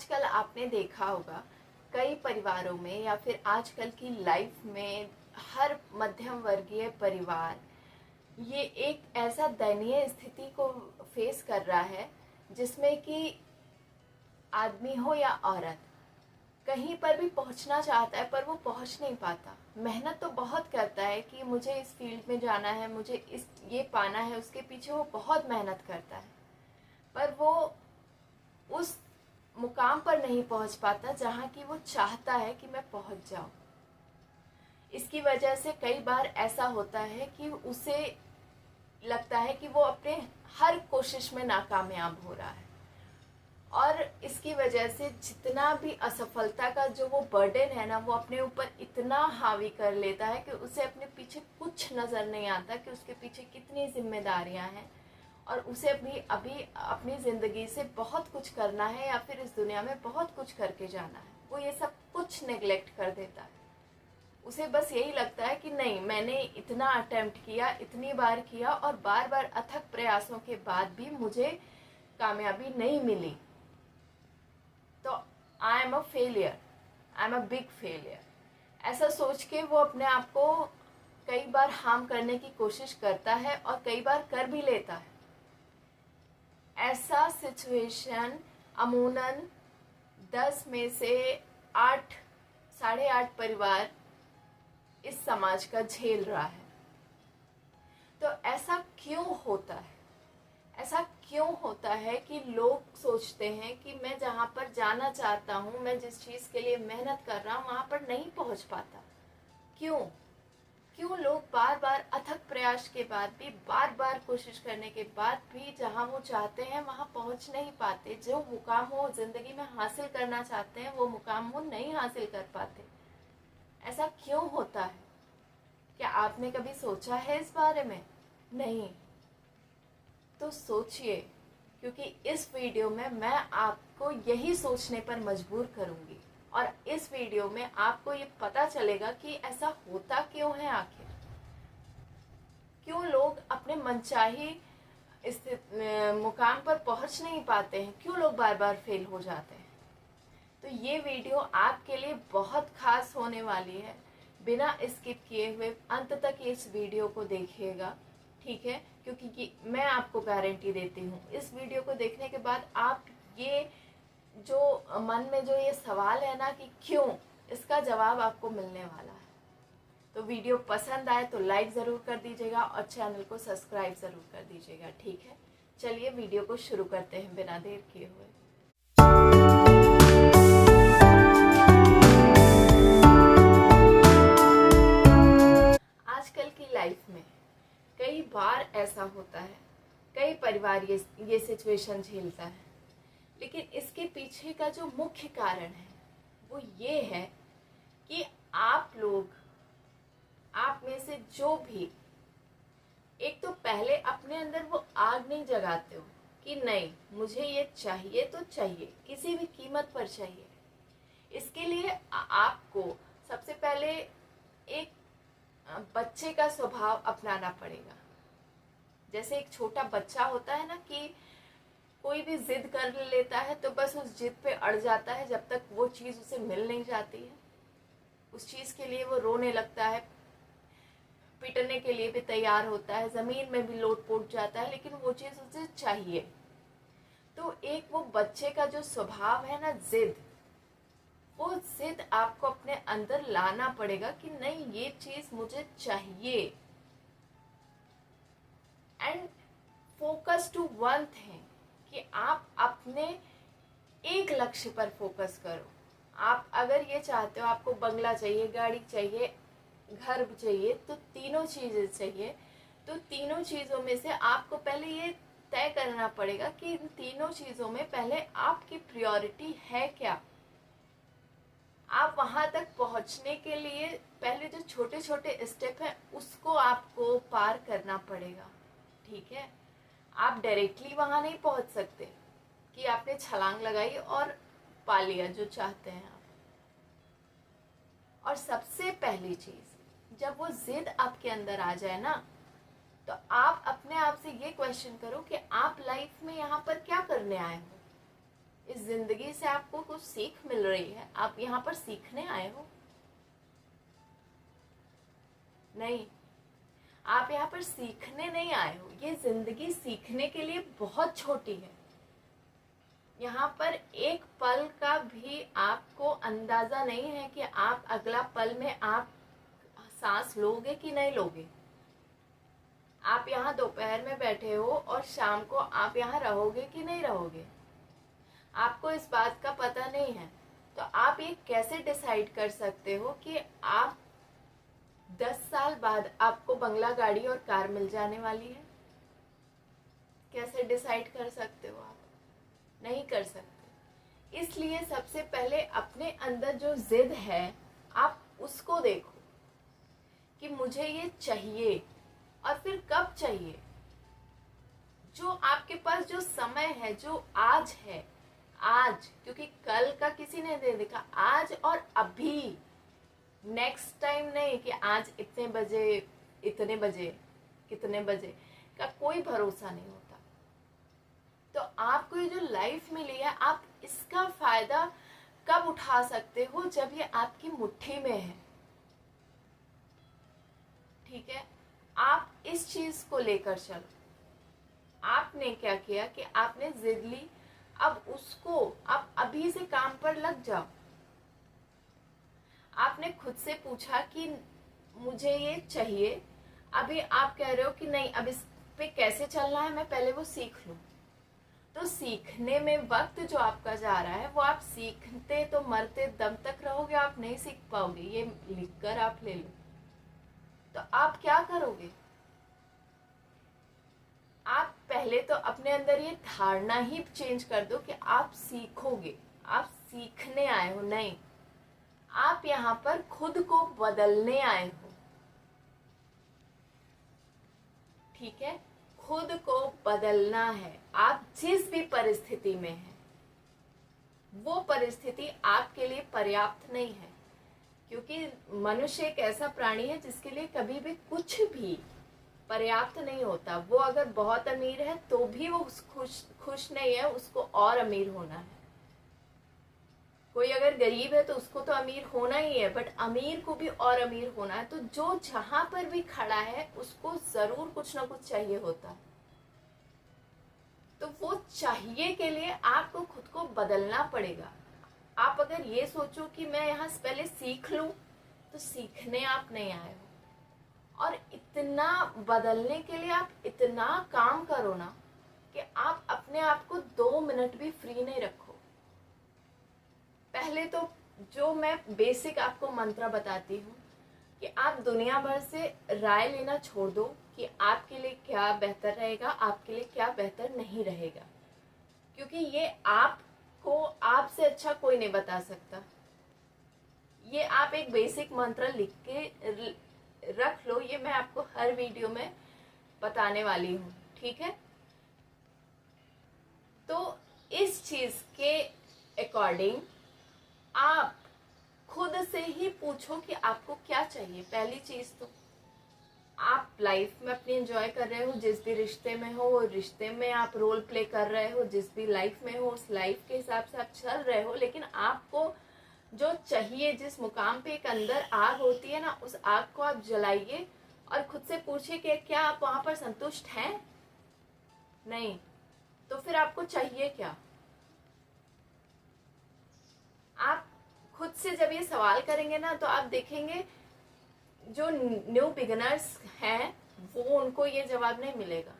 आजकल आपने देखा होगा कई परिवारों में या फिर आजकल की लाइफ में हर मध्यम वर्गीय परिवार ये एक ऐसा दयनीय स्थिति को फेस कर रहा है जिसमें कि आदमी हो या औरत कहीं पर भी पहुंचना चाहता है पर वो पहुंच नहीं पाता। मेहनत तो बहुत करता है कि मुझे इस फील्ड में जाना है, मुझे इस ये पाना है, उसके पीछे वो बहुत मेहनत करता है पर वो उस मुकाम पर नहीं पहुंच पाता जहां की वो चाहता है कि मैं पहुंच जाऊं। इसकी वजह से कई बार ऐसा होता है कि उसे लगता है कि वो अपने हर कोशिश में नाकामयाब हो रहा है और इसकी वजह से जितना भी असफलता का जो वो बर्डन है ना वो अपने ऊपर इतना हावी कर लेता है कि उसे अपने पीछे कुछ नज़र नहीं आता कि उसके पीछे कितनी जिम्मेदारियां हैं और उसे भी अभी अपनी ज़िंदगी से बहुत कुछ करना है या फिर इस दुनिया में बहुत कुछ करके जाना है। वो ये सब कुछ नेग्लेक्ट कर देता है। उसे बस यही लगता है कि नहीं, मैंने इतना अटेम्प्ट किया, इतनी बार किया और बार बार अथक प्रयासों के बाद भी मुझे कामयाबी नहीं मिली तो I am a failure, I am a big failure. ऐसा सोच के वो अपने आप को कई बार हार्म करने की कोशिश करता है और कई बार कर भी लेता है। ऐसा सिचुएशन अमूमन 10 में से 8 साढ़े 8 परिवार इस समाज का झेल रहा है। तो ऐसा क्यों होता है? ऐसा क्यों होता है कि लोग सोचते हैं कि मैं जहाँ पर जाना चाहता हूँ, मैं जिस चीज़ के लिए मेहनत कर रहा हूँ वहाँ पर नहीं पहुँच पाता? क्यों क्यों लोग बार बार अथक प्रयास के बाद भी, बार बार कोशिश करने के बाद भी जहाँ वो चाहते हैं वहाँ पहुँच नहीं पाते? जो मुकाम वो ज़िंदगी में हासिल करना चाहते हैं वो मुकाम वो नहीं हासिल कर पाते। ऐसा क्यों होता है? क्या आपने कभी सोचा है इस बारे में? नहीं तो सोचिए, क्योंकि इस वीडियो में मैं आपको यही सोचने पर मजबूर करूंगी और इस वीडियो में आपको ये पता चलेगा कि ऐसा होता क्यों है। आखिर क्यों लोग अपने मनचाही मुकाम पर पहुंच नहीं पाते हैं? क्यों लोग बार बार फेल हो जाते हैं? तो ये वीडियो आपके लिए बहुत खास होने वाली है। बिना स्किप किए हुए अंत तक इस वीडियो को देखिएगा, ठीक है? क्योंकि मैं आपको गारंटी देती हूँ इस वीडियो को देखने के बाद आप ये जो मन में जो ये सवाल है ना कि क्यों, इसका जवाब आपको मिलने वाला है। तो वीडियो पसंद आए तो लाइक ज़रूर कर दीजिएगा और चैनल को सब्सक्राइब ज़रूर कर दीजिएगा, ठीक है? चलिए वीडियो को शुरू करते हैं बिना देर किए हुए। आजकल की लाइफ में कई बार ऐसा होता है, कई परिवार ये सिचुएशन झेलता है, लेकिन इसके पीछे का जो मुख्य कारण है वो ये है कि आप लोग, आप में से जो भी, एक तो पहले अपने अंदर वो आग नहीं जगाते हो कि नहीं मुझे ये चाहिए तो चाहिए, किसी भी कीमत पर चाहिए। इसके लिए आपको सबसे पहले एक बच्चे का स्वभाव अपनाना पड़ेगा। जैसे एक छोटा बच्चा होता है ना कि कोई भी जिद कर लेता है तो बस उस जिद पे अड़ जाता है जब तक वो चीज़ उसे मिल नहीं जाती है। उस चीज़ के लिए वो रोने लगता है, पीटने के लिए भी तैयार होता है, ज़मीन में भी लोट पोट जाता है, लेकिन वो चीज़ उसे चाहिए। तो एक वो बच्चे का जो स्वभाव है ना, जिद, वो जिद आपको अपने अंदर लाना पड़ेगा कि नहीं ये चीज़ मुझे चाहिए। And focus to one thing, कि आप अपने एक लक्ष्य पर फोकस करो। आप अगर ये चाहते हो आपको बंगला चाहिए, गाड़ी चाहिए, घर चाहिए, तो तीनों चीज़ें चाहिए, तो तीनों चीज़ों में से आपको पहले ये तय करना पड़ेगा कि इन तीनों चीज़ों में पहले आपकी प्रायोरिटी है क्या। आप वहाँ तक पहुँचने के लिए पहले जो छोटे छोटे स्टेप हैं उसको आपको पार करना पड़ेगा, ठीक है? आप डायरेक्टली वहाँ नहीं पहुँच सकते कि आपने छलांग लगाई और पा लिया जो चाहते हैं आप। और सबसे पहली चीज़, जब वो जिद आपके अंदर आ जाए ना, तो आप अपने आप से ये क्वेश्चन करो कि आप लाइफ में यहाँ पर क्या करने आए हो। इस जिंदगी से आपको कुछ सीख मिल रही है, आप यहाँ पर सीखने आए हो? नहीं, आप यहाँ पर सीखने नहीं आए हो। ये जिंदगी सीखने के लिए बहुत छोटी है। यहाँ पर एक पल का भी आपको अंदाजा नहीं है कि आप अगला पल में आप सांस लोगे कि नहीं लोगे। आप यहाँ दोपहर में बैठे हो और शाम को आप यहाँ रहोगे कि नहीं रहोगे, आपको इस बात का पता नहीं है। तो आप ये कैसे डिसाइड कर सकते हो कि आप 10 साल बाद आपको बंगला, गाड़ी और कार मिल जाने वाली है? कैसे डिसाइड कर सकते हो आप? नहीं कर सकते। इसलिए सबसे पहले अपने अंदर जो जिद है आप उसको देखो कि मुझे ये चाहिए, और फिर कब चाहिए। जो आपके पास जो समय है, जो आज है, आज, क्योंकि कल का किसी ने दे देखा, आज और अभी, नेक्स्ट टाइम नहीं कि आज इतने बजे, इतने बजे, कितने बजे का कोई भरोसा नहीं होता। तो आपको ये जो लाइफ मिली है, आप इसका फायदा कब उठा सकते हो? जब ये आपकी मुट्ठी में है। ठीक है, आप इस चीज को लेकर चलो। आपने क्या किया कि आपने जिद ली, अब उसको आप अभी से काम पर लग जाओ। आपने खुद से पूछा कि मुझे ये चाहिए, अभी आप कह रहे हो कि नहीं, अब इस पे कैसे चलना है मैं पहले वो सीख लूं। तो सीखने में वक्त जो आपका जा रहा है, वो आप सीखते तो मरते दम तक रहोगे, आप नहीं सीख पाओगे। ये लिखकर आप ले लो। तो आप क्या करोगे? आप पहले तो अपने अंदर ये धारणा ही चेंज कर दो कि आप सीखोगे, आप सीखने आए हो। नहीं, आप यहाँ पर खुद को बदलने आए हो। ठीक है, खुद को बदलना है। आप जिस भी परिस्थिति में हैं, वो परिस्थिति आपके लिए पर्याप्त नहीं है, क्योंकि मनुष्य एक ऐसा प्राणी है जिसके लिए कभी भी कुछ भी पर्याप्त नहीं होता। वो अगर बहुत अमीर है तो भी वो खुश नहीं है, उसको और अमीर होना है। कोई अगर गरीब है तो उसको तो अमीर होना ही है, बट अमीर को भी और अमीर होना है। तो जो जहां पर भी खड़ा है उसको जरूर कुछ ना कुछ चाहिए होता है। तो वो चाहिए के लिए आपको खुद को बदलना पड़ेगा। आप अगर ये सोचो कि मैं यहाँ से पहले सीख लूं, तो सीखने आप नहीं आए हो। और इतना बदलने के लिए आप इतना काम करो ना कि आप अपने आप को 2 मिनट भी फ्री नहीं रखो। पहले तो जो मैं बेसिक आपको मंत्र बताती हूँ कि आप दुनिया भर से राय लेना छोड़ दो कि आपके लिए क्या बेहतर रहेगा, आपके लिए क्या बेहतर नहीं रहेगा, क्योंकि ये आपको आपसे अच्छा कोई नहीं बता सकता। ये आप एक बेसिक मंत्र लिख के रख लो, ये मैं आपको हर वीडियो में बताने वाली हूँ। ठीक है, तो इस चीज के अकॉर्डिंग आप खुद से ही पूछो कि आपको क्या चाहिए। पहली चीज तो आप लाइफ में अपनी एंजॉय कर रहे हो, जिस भी रिश्ते में हो वो रिश्ते में आप रोल प्ले कर रहे हो, जिस भी लाइफ में हो उस लाइफ के हिसाब से आप चल रहे हो। लेकिन आपको जो चाहिए, जिस मुकाम पे एक अंदर आग होती है ना, उस आग को आप जलाइए और खुद से पूछिए कि क्या आप वहां पर संतुष्ट हैं? नहीं, तो फिर आपको चाहिए क्या? आप खुद से जब ये सवाल करेंगे ना, तो आप देखेंगे जो न्यू बिगिनर्स हैं वो उनको ये जवाब नहीं मिलेगा।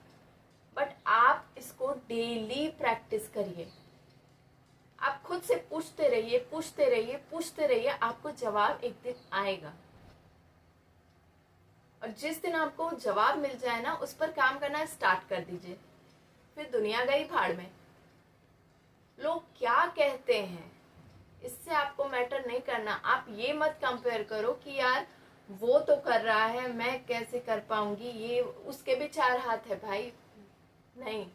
बट आप इसको डेली प्रैक्टिस करिए। आप खुद से पूछते रहिए, पूछते रहिए, पूछते रहिए, आपको जवाब एक दिन आएगा। और जिस दिन आपको जवाब मिल जाए ना, उस पर काम करना स्टार्ट कर दीजिए। फिर दुनिया गई भाड़ में। लोग क्या कहते हैं इससे आपको मैटर नहीं करना। आप ये मत कंपेयर करो कि यार वो तो कर रहा है, मैं कैसे कर पाऊंगी, ये उसके भी 4 हाथ है भाई। नहीं,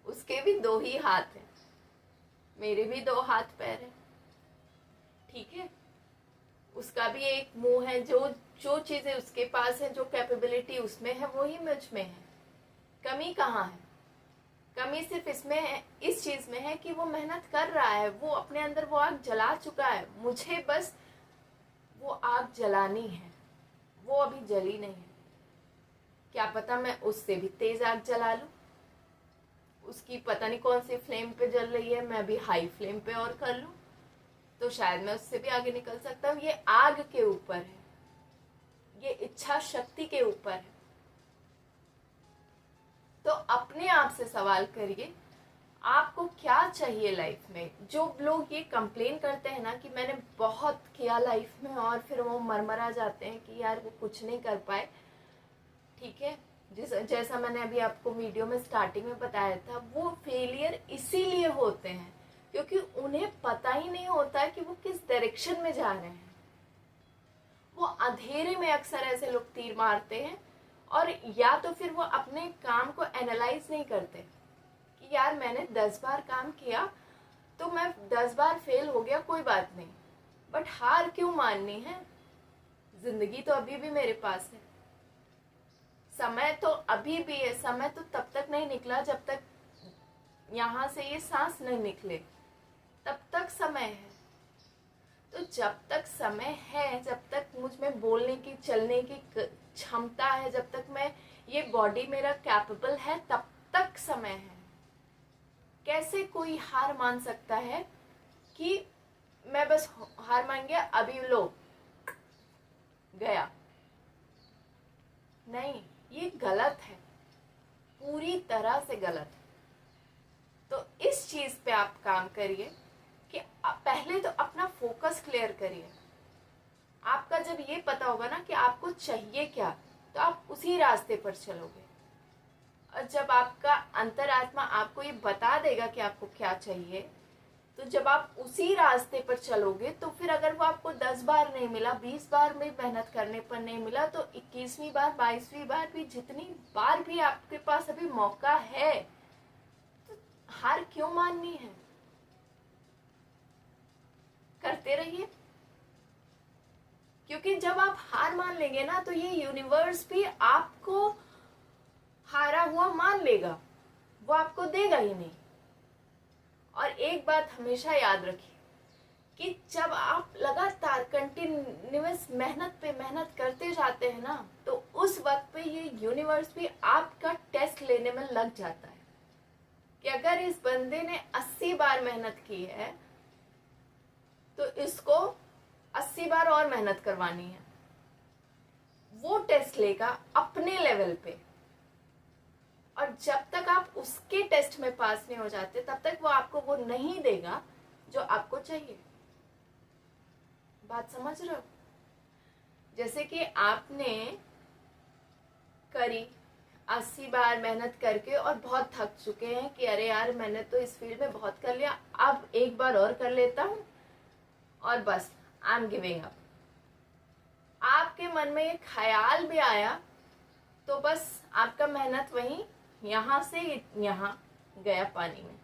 उसके भी 2 ही हाथ हैं, मेरे भी 2 हाथ पैर हैं। ठीक है, उसका भी एक मुंह है। जो चीजें उसके पास है, जो कैपेबिलिटी उसमें है, वही मुझ में है। कमी कहाँ है? कमी सिर्फ इसमें है, इस चीज में है कि वो मेहनत कर रहा है, वो अपने अंदर वो आग जला चुका है, मुझे बस वो आग जलानी है, वो अभी जली नहीं है। क्या पता मैं उससे भी तेज आग जला लूं, उसकी पता नहीं कौन सी फ्लेम पे जल रही है, मैं अभी हाई फ्लेम पे और कर लूं, तो शायद मैं उससे भी आगे निकल सकता हूँ। ये आग के ऊपर है, ये इच्छा शक्ति के ऊपर है। तो अपने आप से सवाल करिए, आपको क्या चाहिए लाइफ में। जो लोग ये कंप्लेन करते हैं ना कि मैंने बहुत किया लाइफ में और फिर वो मरमरा जाते हैं कि यार वो कुछ नहीं कर पाए, ठीक है, जैसा मैंने अभी आपको वीडियो में स्टार्टिंग में बताया था, वो फेलियर इसीलिए होते हैं क्योंकि उन्हें पता ही नहीं होता कि वो किस डायरेक्शन में जा रहे हैं। वो अंधेरे में अक्सर ऐसे लोग तीर मारते हैं, और या तो फिर वो अपने काम को एनालाइज नहीं करते कि यार मैंने 10 बार काम किया तो मैं 10 बार फेल हो गया, कोई बात नहीं, बट हार क्यों माननी है, जिंदगी तो अभी भी मेरे पास है, समय तो अभी भी है, समय तो तब तक नहीं निकला जब तक यहाँ से ये सांस नहीं निकले, तब तक समय है। तो जब तक समय है, जब तक मुझ में बोलने की चलने की क्षमता है, जब तक मैं ये बॉडी मेरा कैपेबल है, तब तक समय है। कैसे कोई हार मान सकता है कि मैं बस हार मान गया, अभी लो गया, नहीं, ये गलत है, पूरी तरह से गलत है। तो इस चीज पे आप काम करिए कि पहले तो अपना फोकस क्लियर करिए। आपका जब ये पता होगा ना कि आपको चाहिए क्या, तो आप उसी रास्ते पर चलोगे। और जब आपका अंतरात्मा आपको ये बता देगा कि आपको क्या चाहिए, तो जब आप उसी रास्ते पर चलोगे, तो फिर अगर वो आपको 10 बार नहीं मिला, 20 बार में मेहनत करने पर नहीं मिला, तो 21वीं बार, 22वीं बार भी, जितनी बार भी आपके पास अभी मौका है, तो हार क्यों माननी है, करते रहिए। क्योंकि जब आप हार मान लेंगे ना, तो ये यूनिवर्स भी आपको हारा हुआ मान लेगा, वो आपको देगा ही नहीं। और एक बात हमेशा याद रखिए कि जब आप लगातार कंटिन्यूअस मेहनत पे मेहनत करते जाते हैं ना, तो उस वक्त पे ये यूनिवर्स भी आपका टेस्ट लेने में लग जाता है कि अगर इस बंदे ने 80 बार मेहनत की है, तो इसको 80 बार और मेहनत करवानी है। वो टेस्ट लेगा अपने लेवल पे, और जब तक आप उसके टेस्ट में पास नहीं हो जाते, तब तक वो आपको वो नहीं देगा जो आपको चाहिए। बात समझ रहे हो? जैसे कि आपने करी 80 बार मेहनत करके और बहुत थक चुके हैं कि अरे यार मैंने तो इस फील्ड में बहुत कर लिया, अब एक बार और कर लेता हूँ और बस आई एम गिविंग अप। आपके मन में ये ख्याल भी आया तो बस आपका मेहनत वहीं यहां से यहां गया पानी में,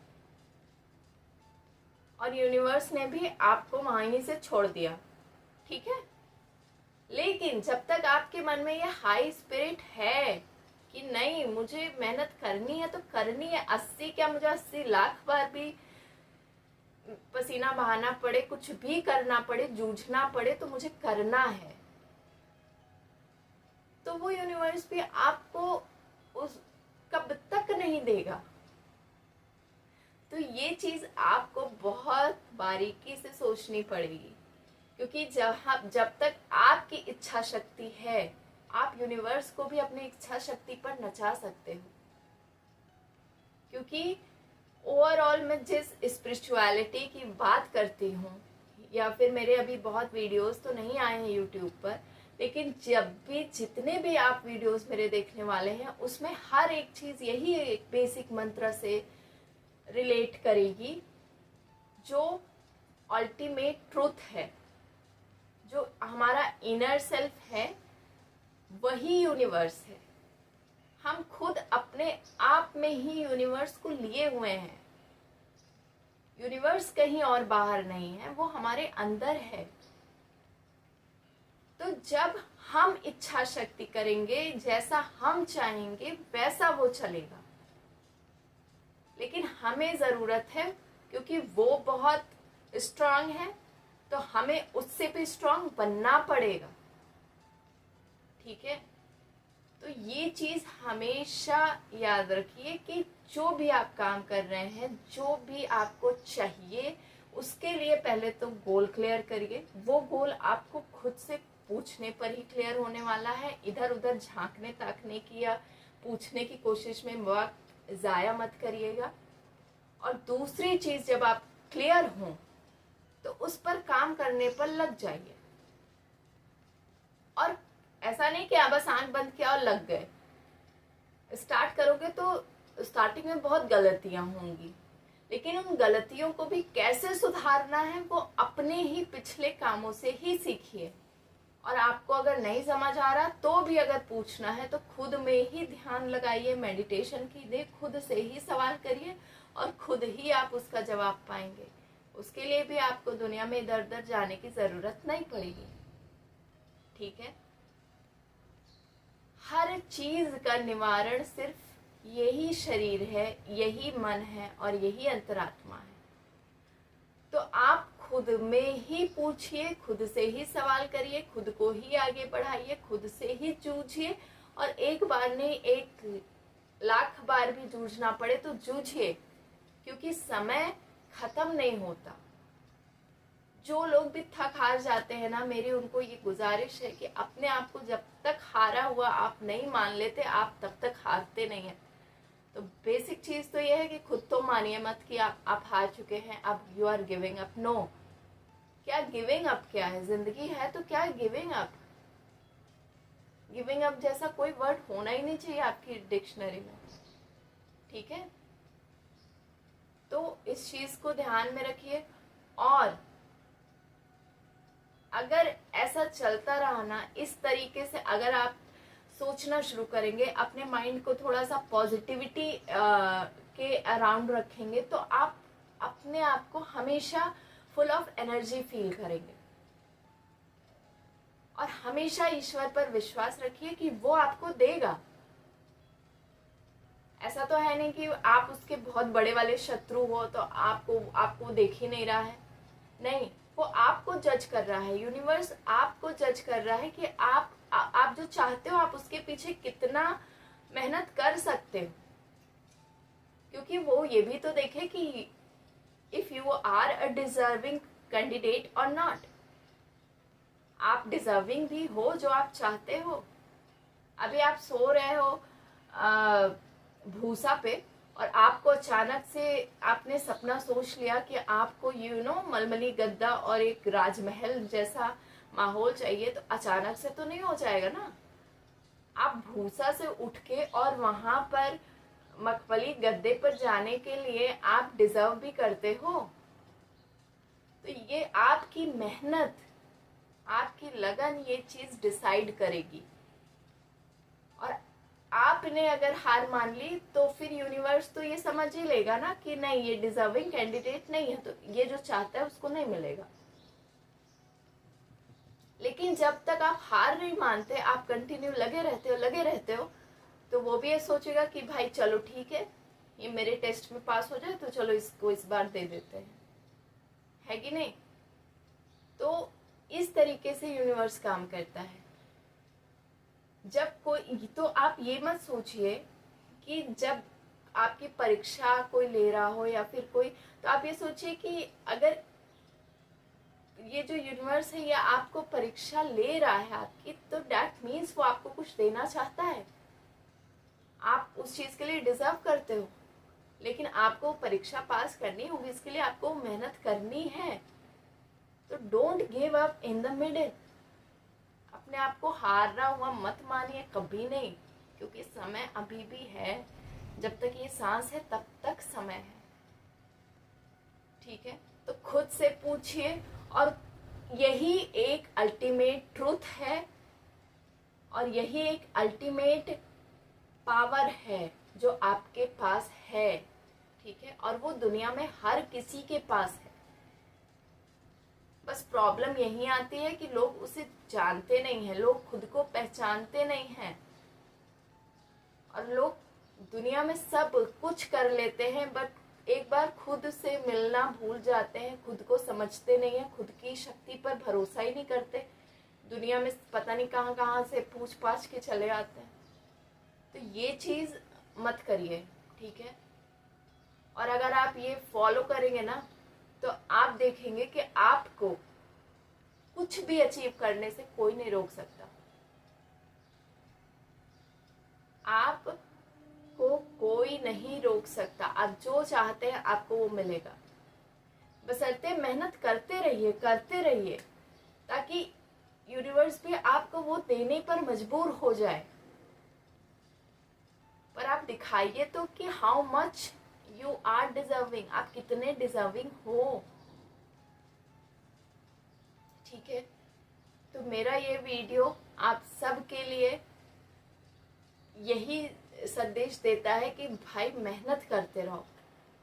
और यूनिवर्स ने भी आपको वहीं से छोड़ दिया, ठीक है। लेकिन जब तक आपके मन में ये हाई स्पिरिट है कि नहीं मुझे मेहनत करनी है तो करनी है, 80 क्या, मुझे 80 लाख बार भी पसीना बहाना पड़े, कुछ भी करना पड़े, जूझना पड़े, तो मुझे करना है, तो वो यूनिवर्स भी आपको उस कब तक नहीं देगा। तो ये चीज आपको बहुत बारीकी से सोचनी पड़ेगी, क्योंकि जब तक आपकी इच्छा शक्ति है, आप यूनिवर्स को भी अपनी इच्छा शक्ति पर नचा सकते हो। क्योंकि ओवरऑल मैं जिस स्पिरिचुअलिटी की बात करती हूँ, या फिर मेरे अभी बहुत वीडियोस तो नहीं आए हैं यूट्यूब पर, लेकिन जब भी जितने भी आप वीडियोस मेरे देखने वाले हैं, उसमें हर एक चीज यही एक बेसिक मंत्र से रिलेट करेगी, जो अल्टीमेट ट्रूथ है, जो हमारा इनर सेल्फ है, वही यूनिवर्स है। हम खुद अपने आप में ही यूनिवर्स को लिए हुए हैं। यूनिवर्स कहीं और बाहर नहीं है, वो हमारे अंदर है। तो जब हम इच्छा शक्ति करेंगे, जैसा हम चाहेंगे वैसा वो चलेगा। लेकिन हमें ज़रूरत है, क्योंकि वो बहुत स्ट्रांग है, तो हमें उससे भी स्ट्रांग बनना पड़ेगा। ठीक है, तो ये चीज़ हमेशा याद रखिए कि जो भी आप काम कर रहे हैं, जो भी आपको चाहिए, उसके लिए पहले तो गोल क्लियर करिए। वो गोल आपको खुद से पूछने पर ही क्लियर होने वाला है। इधर उधर झांकने ताकने की या पूछने की कोशिश में वक्त ज़ाया मत करिएगा। और दूसरी चीज़, जब आप क्लियर हों तो उस पर काम करने पर लग जाइए। और ऐसा नहीं कि आप बस आंख बंद किया और लग गए। स्टार्ट करोगे तो स्टार्टिंग में बहुत गलतियां होंगी, लेकिन उन गलतियों को भी कैसे सुधारना है वो अपने ही पिछले कामों से ही सीखिए। और आपको अगर नहीं समझ आ रहा तो भी अगर पूछना है तो खुद में ही ध्यान लगाइए, मेडिटेशन कीजिए, खुद से ही सवाल करिए और खुद ही आप उसका जवाब पाएंगे। उसके लिए भी आपको दुनिया में इधर उधर जाने की ज़रूरत नहीं पड़ेगी। ठीक है, हर चीज़ का निवारण सिर्फ यही शरीर है, यही मन है और यही अंतरात्मा है। तो आप खुद में ही पूछिए, खुद से ही सवाल करिए, खुद को ही आगे बढ़ाइए, खुद से ही जूझिए। और एक बार नहीं, 1,00,000 बार भी जूझना पड़े तो जूझिए, क्योंकि समय खत्म नहीं होता। जो लोग भी थक हार जाते हैं ना, मेरी उनको ये गुजारिश है कि अपने आप को जब तक हारा हुआ आप नहीं मान लेते, आप तब तक हारते नहीं हैं। तो बेसिक चीज़ तो ये है कि खुद तो मानिए मत कि आप हार चुके हैं, अब you are giving up. No, क्या गिविंग अप क्या है? जिंदगी है तो क्या गिविंग अप? गिविंग अप जैसा कोई वर्ड होना ही नहीं चाहिए आपकी डिक्शनरी में। ठीक है, तो इस चीज को ध्यान में रखिए। और अगर ऐसा चलता रहा ना, इस तरीके से अगर आप सोचना शुरू करेंगे, अपने माइंड को थोड़ा सा पॉजिटिविटी के अराउंड रखेंगे, तो आप अपने आप को हमेशा फुल ऑफ एनर्जी फील करेंगे। और हमेशा ईश्वर पर विश्वास रखिए कि वो आपको देगा। ऐसा तो है नहीं कि आप उसके बहुत बड़े वाले शत्रु हो तो आपको देख ही नहीं रहा है। नहीं, वो आपको जज कर रहा है। यूनिवर्स आपको जज कर रहा है कि आप जो चाहते हो आप उसके पीछे कितना मेहनत कर सकते हो। क्योंकि वो ये भी तो देखे कि if you are a deserving candidate और नॉट। आप डिजर्विंग भी हो जो आप चाहते हो। अभी आप सो रहे हो भूसा पे, और आपको अचानक से आपने सपना सोच लिया कि आपको मलमली गद्दा और एक राजमहल जैसा माहौल चाहिए, तो अचानक से तो नहीं हो जाएगा ना। आप भूसा से उठ के और वहां पर मखमली गद्दे पर जाने के लिए आप डिजर्व भी करते हो। तो ये आपकी मेहनत, आपकी लगन ये चीज डिसाइड करेगी। और आपने अगर हार मान ली तो फिर यूनिवर्स तो ये समझ ही लेगा ना कि नहीं, ये डिजर्विंग कैंडिडेट नहीं है, तो ये जो चाहता है उसको नहीं मिलेगा। लेकिन जब तक आप हार नहीं मानते, आप कंटिन्यू लगे रहते हो, तो वो भी ये सोचेगा कि भाई चलो ठीक है, ये मेरे टेस्ट में पास हो जाए तो चलो इसको इस बार दे देते हैं, है कि नहीं। तो इस तरीके से यूनिवर्स काम करता है। जब कोई, तो आप ये मत सोचिए कि जब आपकी परीक्षा कोई ले रहा हो या फिर कोई, तो आप ये सोचिए कि अगर ये जो यूनिवर्स है ये आपको परीक्षा ले रहा है आपकी, तो दैट मीन्स वो आपको कुछ देना चाहता है। आप उस चीज के लिए डिजर्व करते हो, लेकिन आपको परीक्षा पास करनी होगी, इसके लिए आपको मेहनत करनी है। तो don't give up in the middle. अपने आप को हारा हुआ मत मानिए, कभी नहीं, क्योंकि समय अभी भी है। जब तक ये सांस है तब तक समय है। ठीक है, तो खुद से पूछिए, और यही एक अल्टीमेट ट्रूथ है और यही एक अल्टीमेट पावर है जो आपके पास है। ठीक है, और वो दुनिया में हर किसी के पास है। बस प्रॉब्लम यही आती है कि लोग उसे जानते नहीं हैं, लोग खुद को पहचानते नहीं हैं, और लोग दुनिया में सब कुछ कर लेते हैं, बट एक बार खुद से मिलना भूल जाते हैं, खुद को समझते नहीं हैं, खुद की शक्ति पर भरोसा ही नहीं करते, दुनिया में पता नहीं कहाँ कहाँ से पूछ पाछ के चले आते हैं। तो ये चीज़ मत करिए, ठीक है। और अगर आप ये फॉलो करेंगे ना, तो आप देखेंगे कि आपको कुछ भी अचीव करने से कोई नहीं रोक सकता। आपको कोई नहीं रोक सकता। आप जो चाहते हैं आपको वो मिलेगा। बशर्ते मेहनत करते रहिए ताकि यूनिवर्स भी आपको वो देने पर मजबूर हो जाए। पर आप दिखाइए तो कि how much you are deserving, आप कितने डिजर्विंग हो, ठीक है। तो मेरा ये वीडियो आप सब के लिए यही संदेश देता है कि भाई मेहनत करते रहो,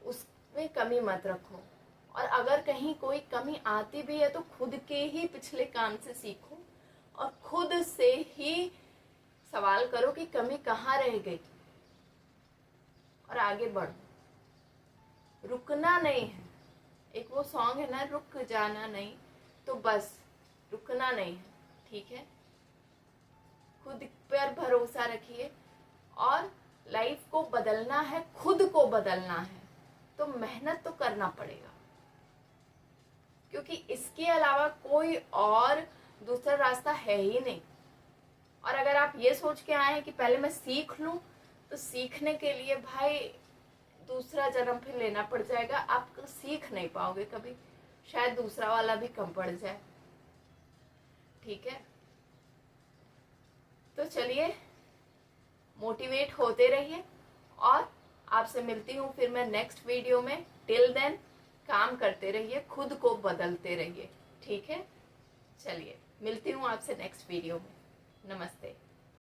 उसमें कमी मत रखो। और अगर कहीं कोई कमी आती भी है तो खुद के ही पिछले काम से सीखो और खुद से ही सवाल करो कि कमी कहाँ रह गई और आगे बढ़ो। रुकना नहीं है। एक वो सॉन्ग है ना, रुक जाना नहीं, तो बस रुकना नहीं है, ठीक है। खुद पर भरोसा रखिए और लाइफ को बदलना है, खुद को बदलना है तो मेहनत तो करना पड़ेगा, क्योंकि इसके अलावा कोई और दूसरा रास्ता है ही नहीं। और अगर आप ये सोच के आए हैं कि पहले मैं सीख लूं, तो सीखने के लिए भाई दूसरा जन्म फिर लेना पड़ जाएगा। आप सीख नहीं पाओगे कभी, शायद दूसरा वाला भी कम पड़ जाए, ठीक है। तो चलिए मोटिवेट होते रहिए और आपसे मिलती हूँ फिर मैं नेक्स्ट वीडियो में। टिल देन काम करते रहिए, खुद को बदलते रहिए, ठीक है। चलिए मिलती हूँ आपसे नेक्स्ट वीडियो में। नमस्ते।